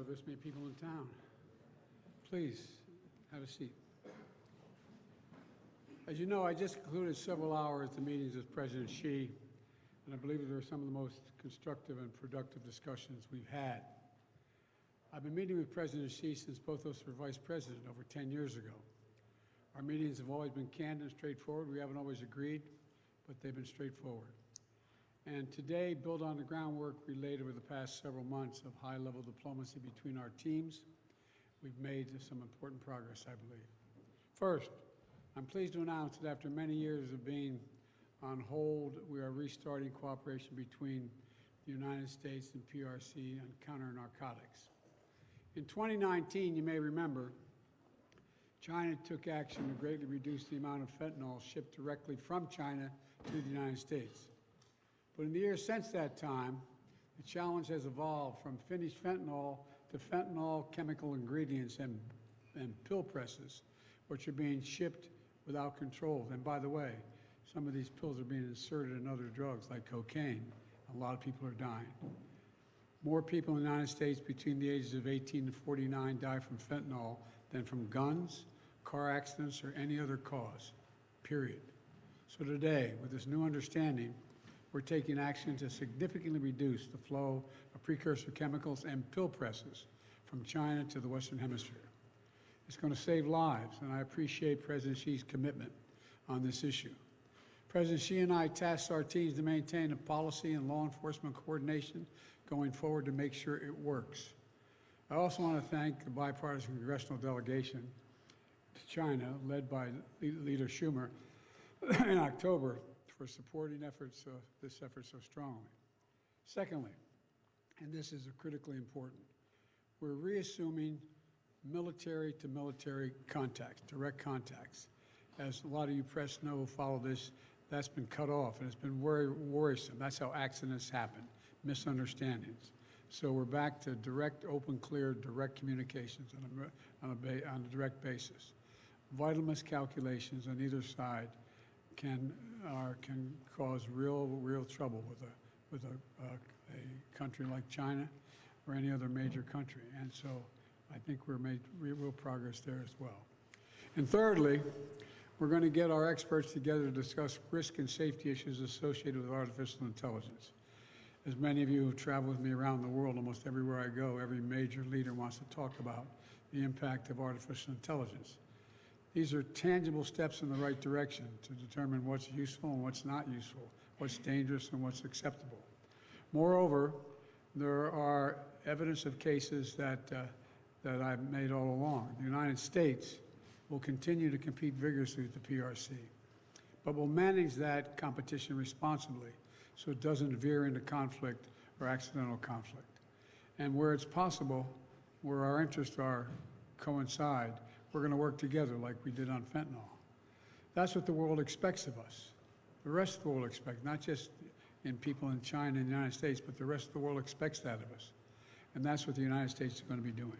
this many people in town. Please, have a seat. As you know, I just concluded several hours of meetings with President Xi, and I believe they were some of the most constructive and productive discussions we've had. I've been meeting with President Xi since both of us were vice president over 10 years ago. Our meetings have always been candid and straightforward. We haven't always agreed, but they've been straightforward. And today, build on the groundwork we laid over the past several months of high-level diplomacy between our teams. We've made some important progress, I believe. First, I'm pleased to announce that after many years of being on hold, we are restarting cooperation between the United States and PRC on counter-narcotics. In 2019, you may remember, China took action to greatly reduce the amount of fentanyl shipped directly from China to the United States. But in the years since that time, the challenge has evolved from finished fentanyl to fentanyl chemical ingredients and pill presses, which are being shipped without control. And by the way, some of these pills are being inserted in other drugs like cocaine. A lot of people are dying. More people in the United States between the ages of 18 and 49 die from fentanyl than from guns, car accidents, or any other cause, period. So today, with this new understanding, we're taking action to significantly reduce the flow of precursor chemicals and pill presses from China to the Western Hemisphere. It's going to save lives, and I appreciate President Xi's commitment on this issue. President Xi and I tasked our teams to maintain a policy and law enforcement coordination going forward to make sure it works. I also want to thank the bipartisan congressional delegation to China, led by Leader Schumer, in October, for supporting this effort so strongly. Secondly, and this is critically important, we're reassuming military-to-military contacts, direct contacts. As a lot of you press know who follow this, that's been cut off, and it's been very worrisome. That's how accidents happen, misunderstandings. So we're back to direct, open, clear, direct communications on a direct basis. Vital miscalculations on either side can cause real trouble with a country like China or any other major country. And so I think we're made real progress there as well. And thirdly, we're going to get our experts together to discuss risk and safety issues associated with artificial intelligence. As many of you who travel with me around the world, almost everywhere I go, every major leader wants to talk about the impact of artificial intelligence. These are tangible steps in the right direction to determine what's useful and what's not useful, what's dangerous and what's acceptable. Moreover, there are evidence of cases that I've made all along. The United States will continue to compete vigorously with the PRC, but will manage that competition responsibly so it doesn't veer into conflict or accidental conflict. And where it's possible, where our interests coincide, we're going to work together like we did on fentanyl. That's what the world expects of us. The rest of the world expects, not just in people in China and the United States, but the rest of the world expects that of us. And that's what the United States is going to be doing.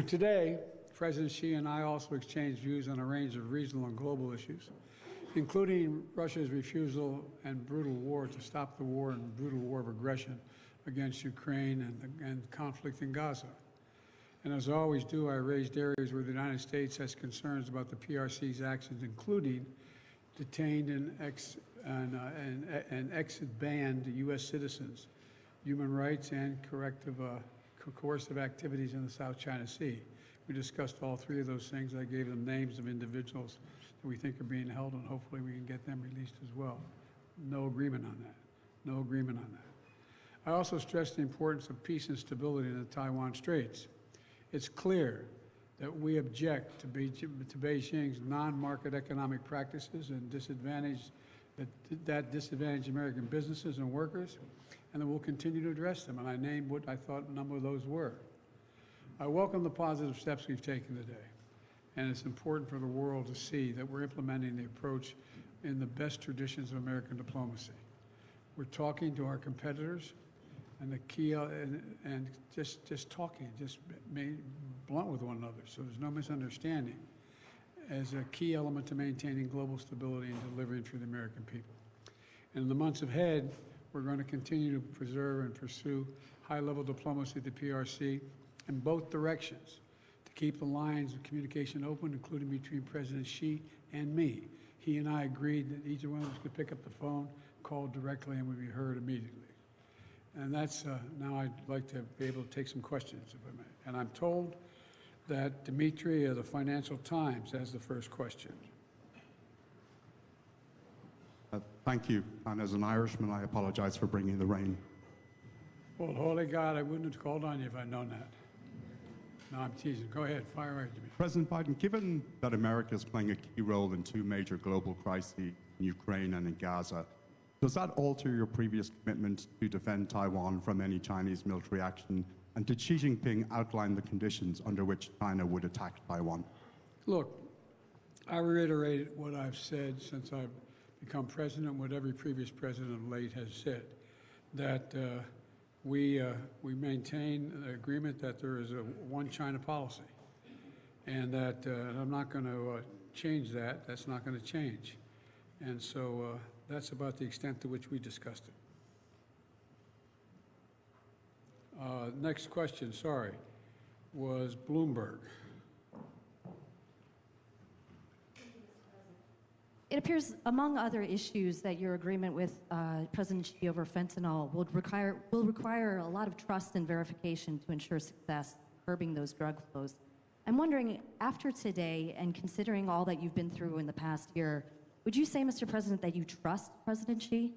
Today, President Xi and I also exchanged views on a range of regional and global issues, including Russia's refusal and brutal war to stop the war and brutal war of aggression against Ukraine and conflict in Gaza. And as I always do, I raised areas where the United States has concerns about the PRC's actions, including detained and exit-banned U.S. citizens, human rights, and coercive activities in the South China Sea. We discussed all three of those things. I gave them names of individuals that we think are being held, and hopefully we can get them released as well. No agreement on that. No agreement on that. I also stressed the importance of peace and stability in the Taiwan Straits. It's clear that we object to Beijing's non-market economic practices and disadvantage American businesses and workers, and that we'll continue to address them. And I named what I thought a number of those were. I welcome the positive steps we've taken today, and it's important for the world to see that we're implementing the approach in the best traditions of American diplomacy. We're talking to our competitors, and the key, and just talking, just being blunt with one another, so there's no misunderstanding, as a key element to maintaining global stability and delivering for the American people. And in the months ahead, we're going to continue to preserve and pursue high-level diplomacy at the PRC in both directions to keep the lines of communication open, including between President Xi and me. He and I agreed that each one of us could pick up the phone, call directly, and would be heard immediately. And that's, now I'd like to be able to take some questions, if I may. And I'm told that Dimitri of the Financial Times has the first question. Thank you. And as an Irishman, I apologize for bringing the rain. Well, holy God, I wouldn't have called on you if I'd known that. No, I'm teasing. Go ahead, fire away, Dimitri. President Biden, given that America is playing a key role in two major global crises, in Ukraine and in Gaza, does that alter your previous commitment to defend Taiwan from any Chinese military action? And did Xi Jinping outline the conditions under which China would attack Taiwan? Look, I reiterated what I've said since I've become president, what every previous president of late has said, that we maintain the agreement that there is a one China policy, and that I'm not going to change that. That's not going to change. And so that's about the extent to which we discussed it. Next question, sorry, was Bloomberg. It appears, among other issues, that your agreement with President Xi over fentanyl will require a lot of trust and verification to ensure success, curbing those drug flows. I'm wondering, after today, and considering all that you've been through in the past year, would you say, Mr. President, that you trust President Xi?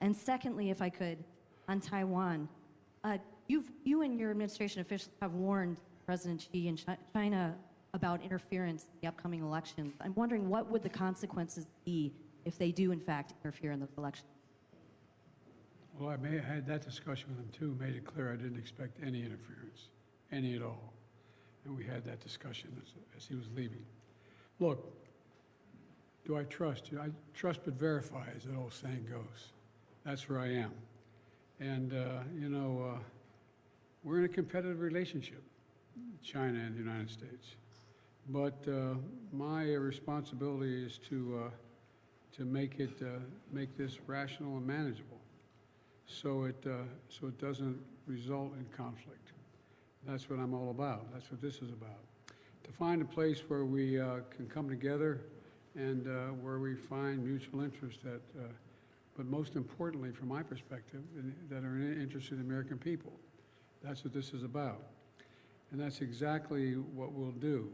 And secondly, if I could, on Taiwan, you and your administration officials have warned President Xi and China about interference in the upcoming elections. I'm wondering, what would the consequences be if they do, in fact, interfere in the elections? Well, I may have had that discussion with him too, made it clear I didn't expect any interference, any at all. And we had that discussion as he was leaving. Look, do I trust you? I trust but verify, as that old saying goes. That's where I am. And, you know, we're in a competitive relationship, China and the United States. But my responsibility is to make this rational and manageable, so it doesn't result in conflict. That's what I'm all about. That's what this is about. To find a place where we can come together and where we find mutual interest that, but most importantly, from my perspective, that are in the interest of the American people. That's what this is about. And that's exactly what we'll do.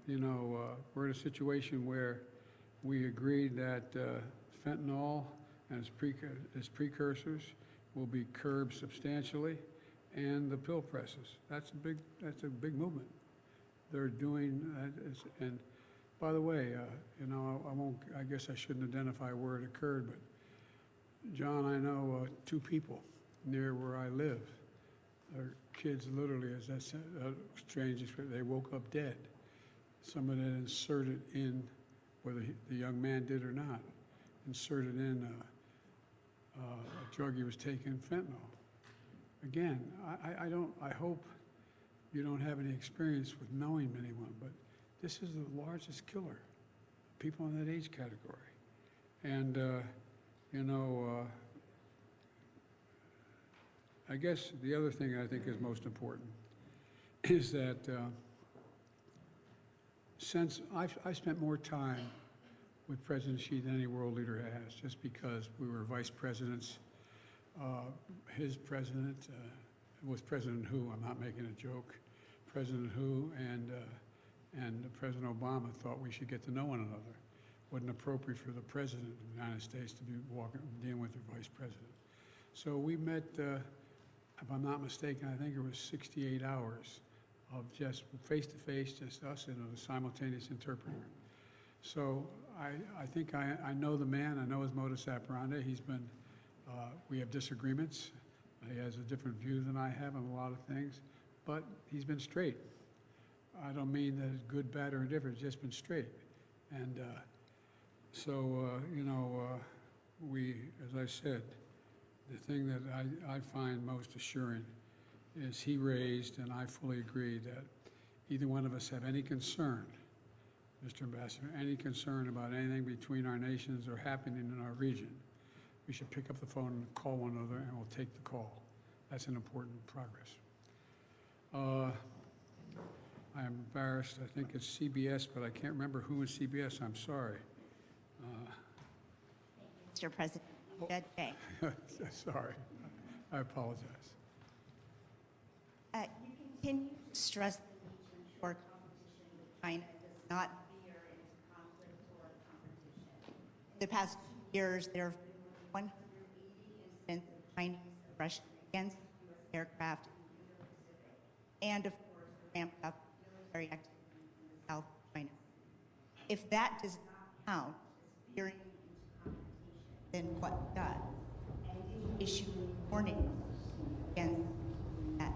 You know, we're in a situation where we agreed that fentanyl and its precursors will be curbed substantially, and the pill presses. That's a big movement. They're doing that, and by the way, you know, I guess I shouldn't identify where it occurred, but John, I know two people near where I live. Their kids literally, as I said, strange, they woke up dead. Someone had inserted in, whether the young man did or not, inserted in a drug he was taking, fentanyl. Again, I hope you don't have any experience with knowing anyone, but this is the largest killer, people in that age category. And, you know, I guess the other thing I think is most important is that since I've spent more time with President Xi than any world leader has, just because we were vice presidents. His president was President Hu. I'm not making a joke. President Hu and President Obama thought we should get to know one another. It wasn't appropriate for the President of the United States to be dealing with the Vice President. So we met, if I'm not mistaken, I think it was 68 hours of just face-to-face, just us and a simultaneous interpreter. So I think I know the man. I know his modus operandi. He's been, we have disagreements. He has a different view than I have on a lot of things, but he's been straight. I don't mean that it's good, bad, or indifferent. It's just been straight. And you know, we, as I said, the thing that I find most assuring is he raised, and I fully agree, that either one of us have any concern, Mr. Ambassador, any concern about anything between our nations or happening in our region, we should pick up the phone and call one another, and we'll take the call. That's an important progress. I'm embarrassed. I think it's CBS, but I can't remember who is CBS. I'm sorry. Mr. President. Judge Jay. Sorry. I apologize. You continue to stress the need to ensure competition with China does not veer into conflict or competition. In the past 2 years, there have been 180 incidents of Chinese aggression against U.S. aircraft in the Indo-Pacific, and of course, ramped up military activity in the South China Sea. If that does not count as veering into competition, then what does? And did you issue warnings against that?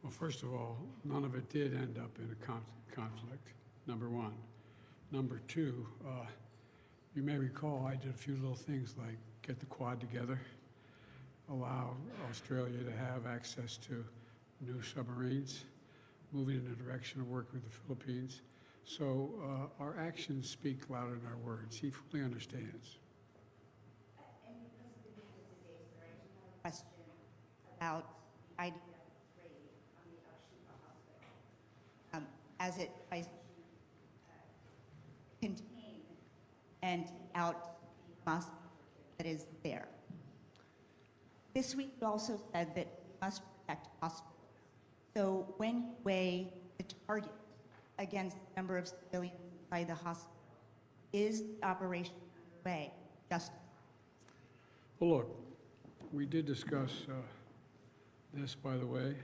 Well, first of all, none of it did end up in a conflict, number one. Number two, you may recall I did a few little things like get the Quad together, allow Australia to have access to new submarines, moving in the direction of working with the Philippines. So our actions speak louder than our words. He fully understands. And because of the news of the day, sir, I do have a question about the idea of trade on the Al-Shifa hospital, as it tries to contain and take out the Hamas that is there. This week, you also said that we must protect hospitals. So when you weigh the target against the number of civilians inside the hospital, is the operation underway justified? Well, look, we did discuss this, by the way,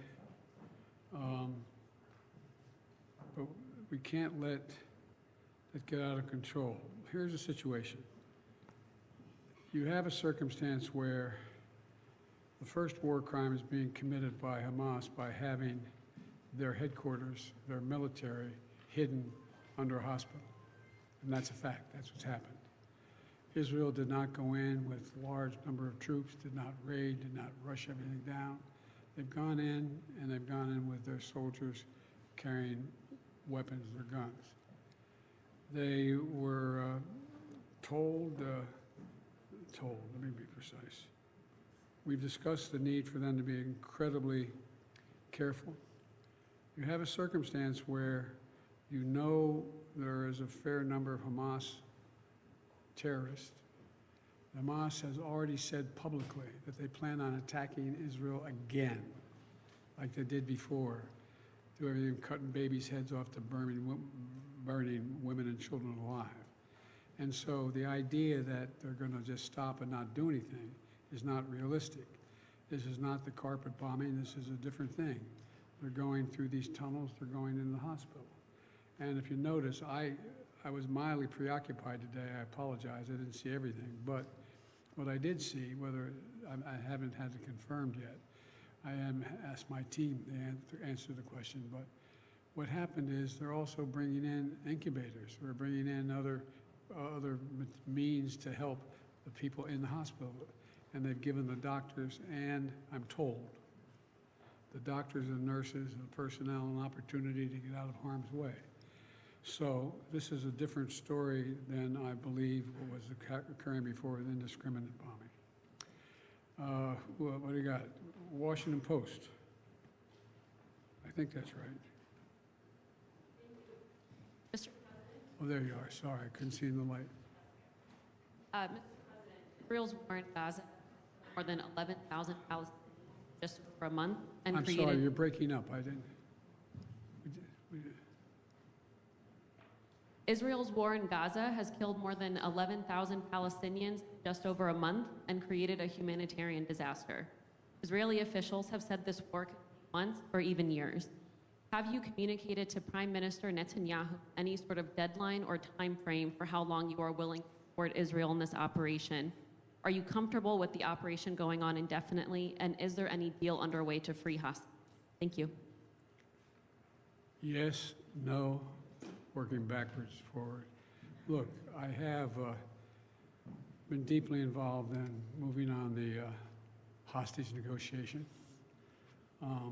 but we can't let it get out of control. Here's the situation. You have a circumstance where the first war crime is being committed by Hamas by having their headquarters, their military, hidden under a hospital. And that's a fact. That's what's happened. Israel did not go in with large number of troops, did not raid, did not rush everything down. They've gone in, and they've gone in with their soldiers carrying weapons, their guns. They were told, let me be precise. We've discussed the need for them to be incredibly careful. You have a circumstance where you know there is a fair number of Hamas terrorists. Hamas has already said publicly that they plan on attacking Israel again, like they did before, do everything cutting babies' heads off to burning women and children alive. And so the idea that they're going to just stop and not do anything is not realistic. This is not the carpet bombing. This is a different thing. They're going through these tunnels. They're going into the hospital. And if you notice, I was mildly preoccupied today. I apologize. I didn't see everything. But what I did see, whether I haven't had it confirmed yet, I am asked my team to answer the question. But what happened is they're also bringing in incubators. We're bringing in other means to help the people in the hospital. And they've given the doctors and, I'm told, the doctors and nurses and personnel an opportunity to get out of harm's way. So this is a different story than I believe what was occurring before with indiscriminate bombing. What do you got? Washington Post. I think that's right. Mr. Oh, there you are. Sorry, I couldn't see in the light. Mr. President, Israel's war in Gaza more than 11,000 Palestinians just for a month and I'm created. sorry, you're breaking up. I didn't. We did. Israel's war in Gaza has killed more than 11,000 Palestinians in just over a month and created a humanitarian disaster. Israeli officials have said this war could take months or even years. Have you communicated to Prime Minister Netanyahu any sort of deadline or time frame for how long you are willing to support Israel in this operation? Are you comfortable with the operation going on indefinitely, and is there any deal underway to free hostages? Thank you. Yes, no, working backwards, forward. Look, I have been deeply involved in moving on the hostage negotiation. I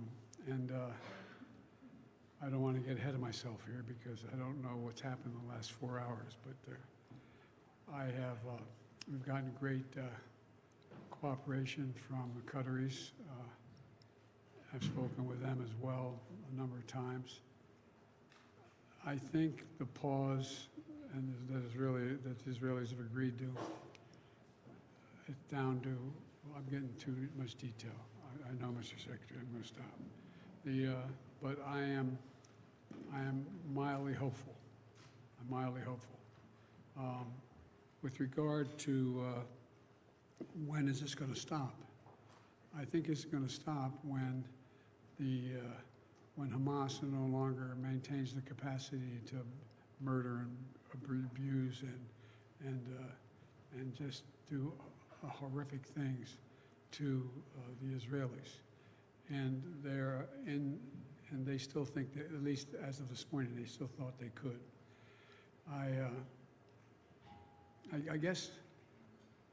don't want to get ahead of myself here because I don't know what's happened in the last 4 hours, but we've gotten great cooperation from the Qataris. I've spoken with them as well a number of times. I think the pause, and that the Israelis have agreed to, it's down to, well, I'm getting too much detail. I know, Mr. Secretary, I'm going to stop. But I am mildly hopeful. I'm mildly hopeful. With regard to when is this going to stop, I think it's going to stop when Hamas no longer maintains the capacity to murder and abuse and just do horrific things to the Israelis, and they still think that, at least as of this morning, they still thought they could. I guess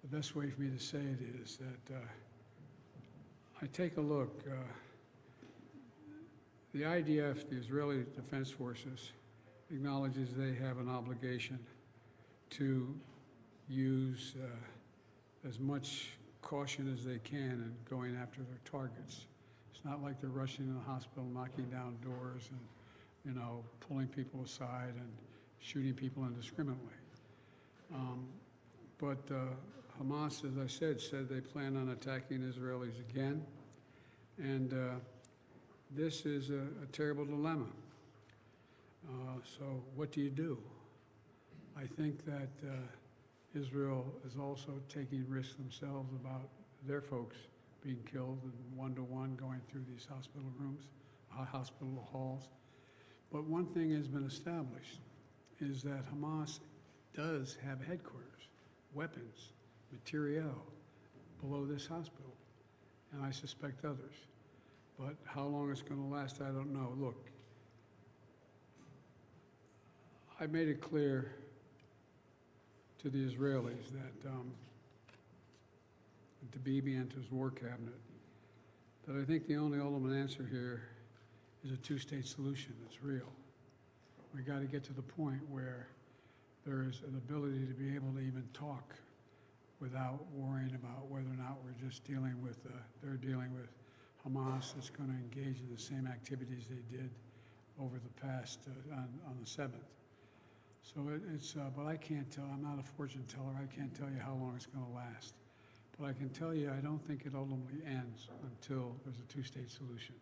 the best way for me to say it is that I take a look. The IDF, the Israeli Defense Forces, acknowledges they have an obligation to use as much caution as they can in going after their targets. It's not like they're rushing in the hospital, knocking down doors, and pulling people aside and shooting people indiscriminately. But Hamas, as I said they plan on attacking Israelis again, and this is a terrible dilemma. So what do you do? I think that Israel is also taking risks themselves about their folks being killed and one-to-one going through these hospital rooms, hospital halls. But one thing has been established is that Hamas does have headquarters, weapons, materiel below this hospital, and I suspect others. But how long it's going to last, I don't know. Look, I made it clear to the Israelis that to Bibi and to his war cabinet, that I think the only ultimate answer here is a two-state solution that's real. We got to get to the point where there is an ability to be able to even talk without worrying about whether or not we're just dealing with, they're dealing with Hamas that's going to engage in the same activities they did over the past, on the 7th. So but I can't tell, I'm not a fortune teller, I can't tell you how long it's going to last. But I can tell you I don't think it ultimately ends until there's a two-state solution.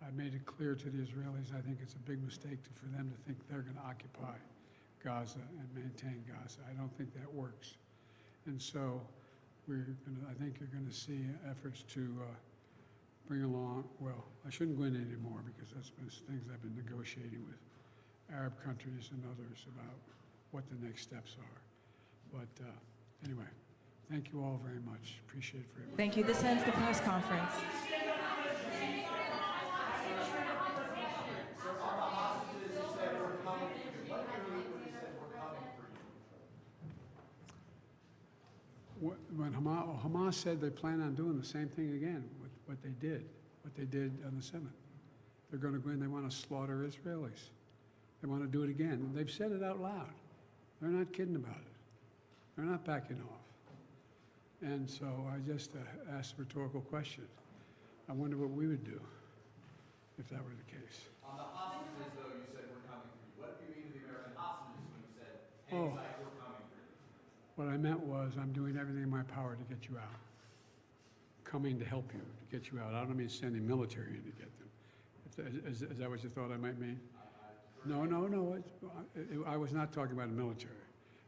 I made it clear to the Israelis I think it's a big mistake for them to think they're going to occupy Gaza and maintain Gaza. I don't think that works. And so I think you're going to see efforts to bring along, well, I shouldn't go into it anymore because that's been things I've been negotiating with Arab countries and others about what the next steps are. But anyway, thank you all very much. Appreciate it very much. Thank you. This ends the press conference. When Hamas said they plan on doing the same thing again, what they did on the 7th. They're going to go in, they want to slaughter Israelis. They want to do it again. They've said it out loud. They're not kidding about it. They're not backing off. And so I just asked a rhetorical question. I wonder what we would do if that were the case. On the hostages, though, you said we're coming for you. What do you mean to the American hostages when you said, Oh. hang tight, we're coming for you? What I meant was I'm doing everything in my power to get you out. Coming to help you, to get you out. I don't mean sending military in to get them. Is that what you thought I might mean? No. I was not talking about the military.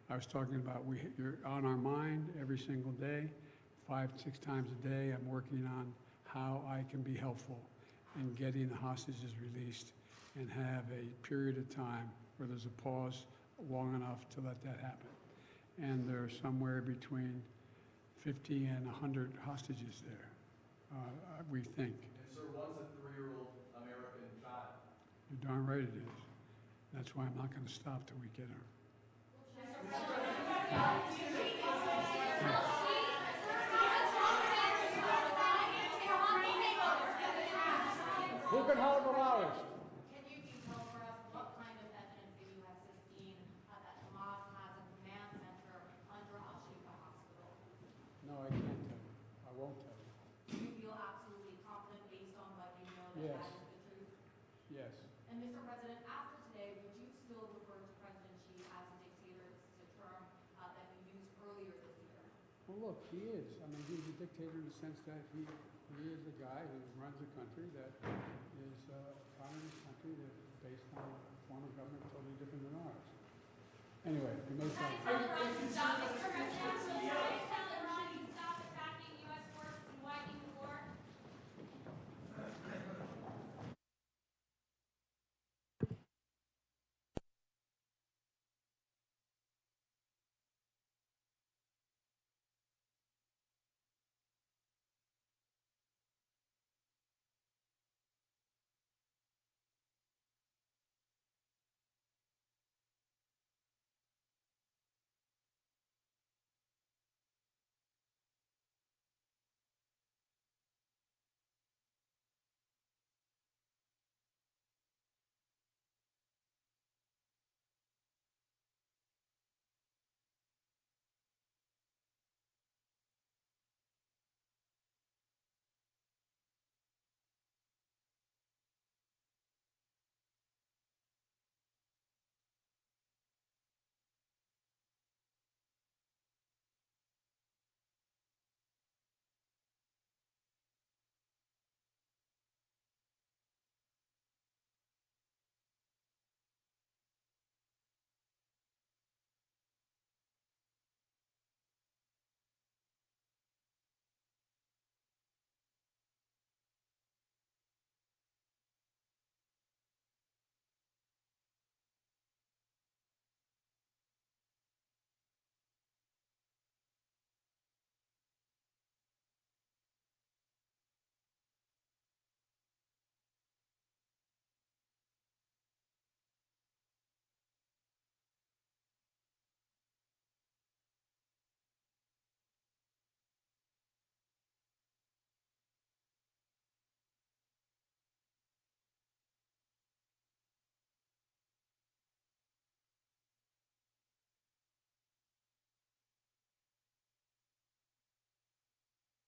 I was talking about you're on our mind every single day, 5, 6 times a day. I'm working on how I can be helpful in getting the hostages released and have a period of time where there's a pause long enough to let that happen. And there's somewhere between 50 and 100 hostages there, we think. And sir, one's a 3-year-old American child. You're darn right it is. That's why I'm not going to stop till we get her. Who can hold the loudest? Can you detail for us what kind of evidence that you have seen that Hamas has a command center under Al-Shifa Hospital? No, I can't tell you. I won't tell you. Do you feel absolutely confident based on what you know that Yes. that is the truth? Yes. And Mr. President, after today, would you still refer to President Xi as a dictator. This is a term that you used earlier this year. Well, look, he is. I mean, he's a dictator in the sense that he is a guy who runs a country that is a communist country that is based on a form of government totally different than ours. Anyway, we may Is that his job as president?